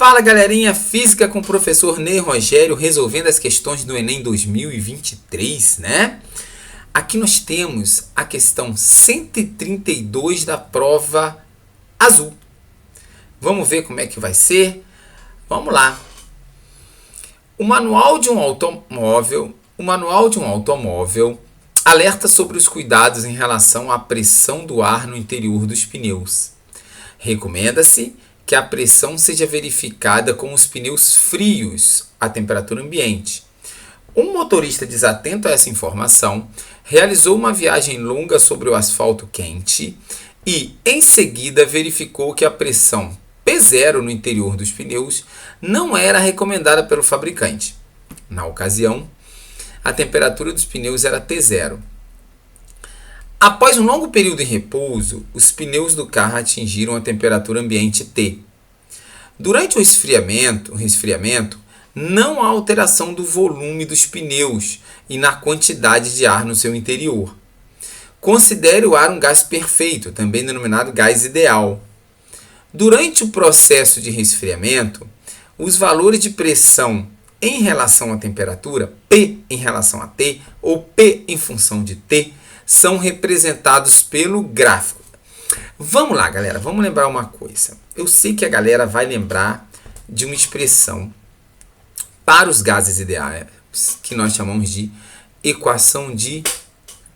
Fala galerinha, física com o professor Ney Rogério resolvendo as questões do Enem 2023, né? Aqui nós temos a questão 132 da prova azul. Vamos ver como é que vai ser? Vamos lá. O manual de um automóvel alerta sobre os cuidados em relação à pressão do ar no interior dos pneus. Recomenda-se que a pressão seja verificada com os pneus frios à temperatura ambiente. Um motorista desatento a essa informação realizou uma viagem longa sobre o asfalto quente e, em seguida, verificou que a pressão P0 no interior dos pneus não era recomendada pelo fabricante. Na ocasião, a temperatura dos pneus era T0. Após um longo período em repouso, os pneus do carro atingiram a temperatura ambiente T. Durante o resfriamento, não há alteração do volume dos pneus e na quantidade de ar no seu interior. Considere o ar um gás perfeito, também denominado gás ideal. Durante o processo de resfriamento, os valores de pressão em relação à temperatura, P em relação a T, ou P em função de T, são representados pelo gráfico. Vamos lá, galera, vamos lembrar uma coisa. Eu sei que a galera vai lembrar de uma expressão para os gases ideais, que nós chamamos de equação de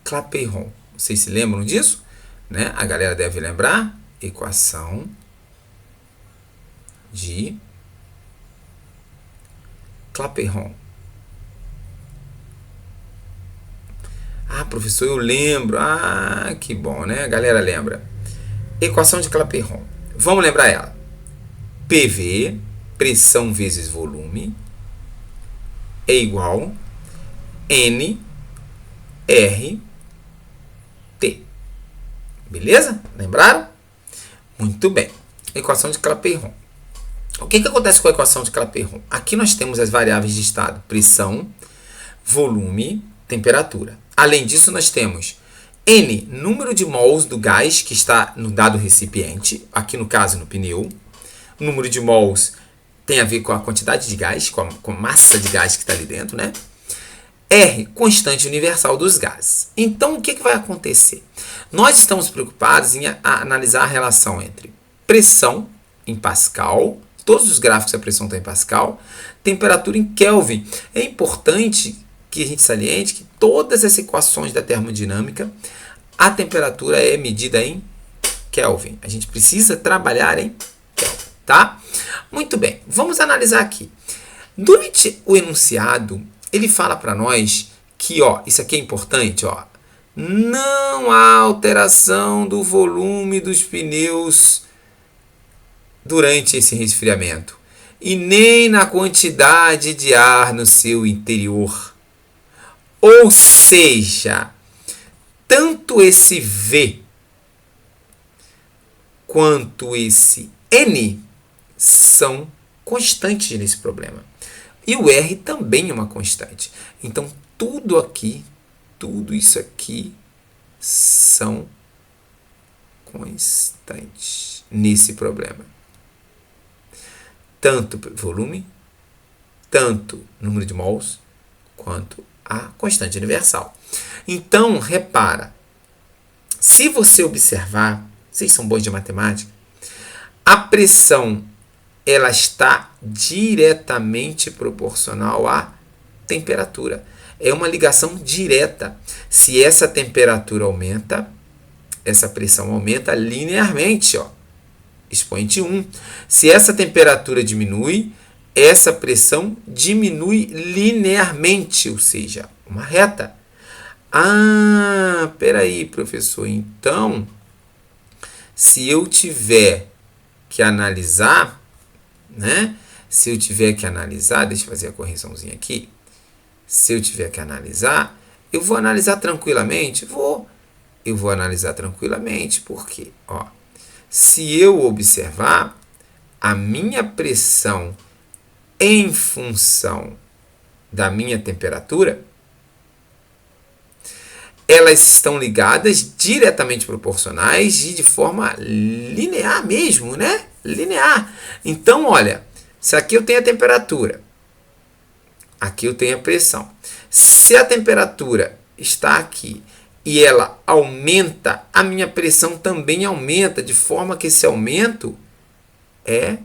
Clapeyron. Vocês se lembram disso? Né? A galera deve lembrar. Equação de Clapeyron. Ah, professor, eu lembro. Ah, que bom, né? A galera lembra. Equação de Clapeyron. Vamos lembrar ela. PV, pressão vezes volume, é igual N R T. Beleza? Lembraram? Muito bem. Equação de Clapeyron. O que acontece com a equação de Clapeyron? Aqui nós temos as variáveis de estado: pressão, volume, temperatura. Além disso, nós temos N, número de mols do gás que está no dado recipiente, aqui no caso no pneu. O número de mols tem a ver com a quantidade de gás, com a massa de gás que está ali dentro, né? R, constante universal dos gases. Então, o que vai acontecer? Nós estamos preocupados em analisar a relação entre pressão em Pascal, todos os gráficos da pressão estão em Pascal, temperatura em Kelvin. É importante que a gente saliente que todas as equações da termodinâmica, a temperatura é medida em Kelvin. A gente precisa trabalhar em Kelvin, tá? Muito bem, vamos analisar aqui. Durante o enunciado, ele fala para nós que, ó, isso aqui é importante, ó, não há alteração do volume dos pneus durante esse resfriamento e nem na quantidade de ar no seu interior. Ou seja, tanto esse V quanto esse N são constantes nesse problema. E o R também é uma constante. Então, tudo isso aqui são constantes nesse problema. Tanto volume, tanto número de mols, quanto a constante universal. Então, repara, se você observar, vocês são bons de matemática, a pressão ela está diretamente proporcional à temperatura. É uma ligação direta. Se essa temperatura aumenta, essa pressão aumenta linearmente, ó, expoente 1. Se essa temperatura diminui, essa pressão diminui linearmente, ou seja, uma reta. Ah, peraí, professor. Então, se eu tiver que analisar, né? Se eu tiver que analisar, deixa eu fazer a correçãozinha aqui. Se eu tiver que analisar, eu vou analisar tranquilamente? Eu vou analisar tranquilamente, porque, ó, se eu observar a minha pressão em função da minha temperatura, elas estão ligadas diretamente proporcionais e de forma linear mesmo, né? Linear. Então, olha, Se aqui eu tenho a temperatura, aqui eu tenho a pressão. Se a temperatura está aqui e ela aumenta, a minha pressão também aumenta, de forma que esse aumento é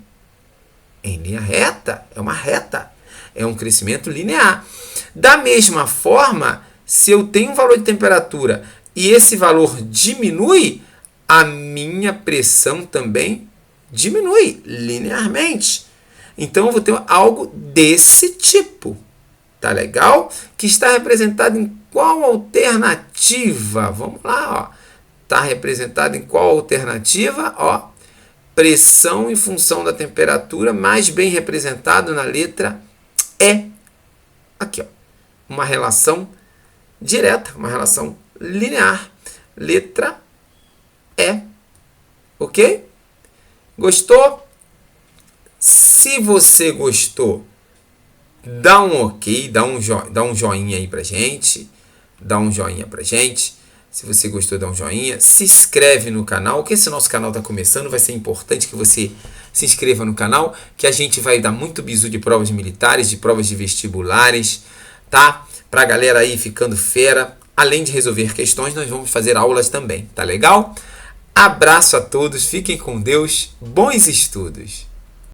em linha reta, é uma reta, é um crescimento linear. Da mesma forma, se eu tenho um valor de temperatura e esse valor diminui, a minha pressão também diminui linearmente. Então eu vou ter algo desse tipo. Tá legal? Que está representado em qual alternativa? Vamos lá, ó. Está representado em qual alternativa? Ó, pressão em função da temperatura, mais bem representado na letra E. Aqui, ó. Uma relação direta, uma relação linear. Letra E. Ok? Gostou? Se você gostou, dá um ok, dá um joinha aí pra gente. Dá um joinha pra gente. Se você gostou, dá um joinha. Se inscreve no canal, que esse nosso canal está começando. Vai ser importante que você se inscreva no canal, que a gente vai dar muito bizu de provas militares, de provas de vestibulares, tá? Pra galera aí ficando fera. Além de resolver questões, nós vamos fazer aulas também, tá legal? Abraço a todos, fiquem com Deus, bons estudos!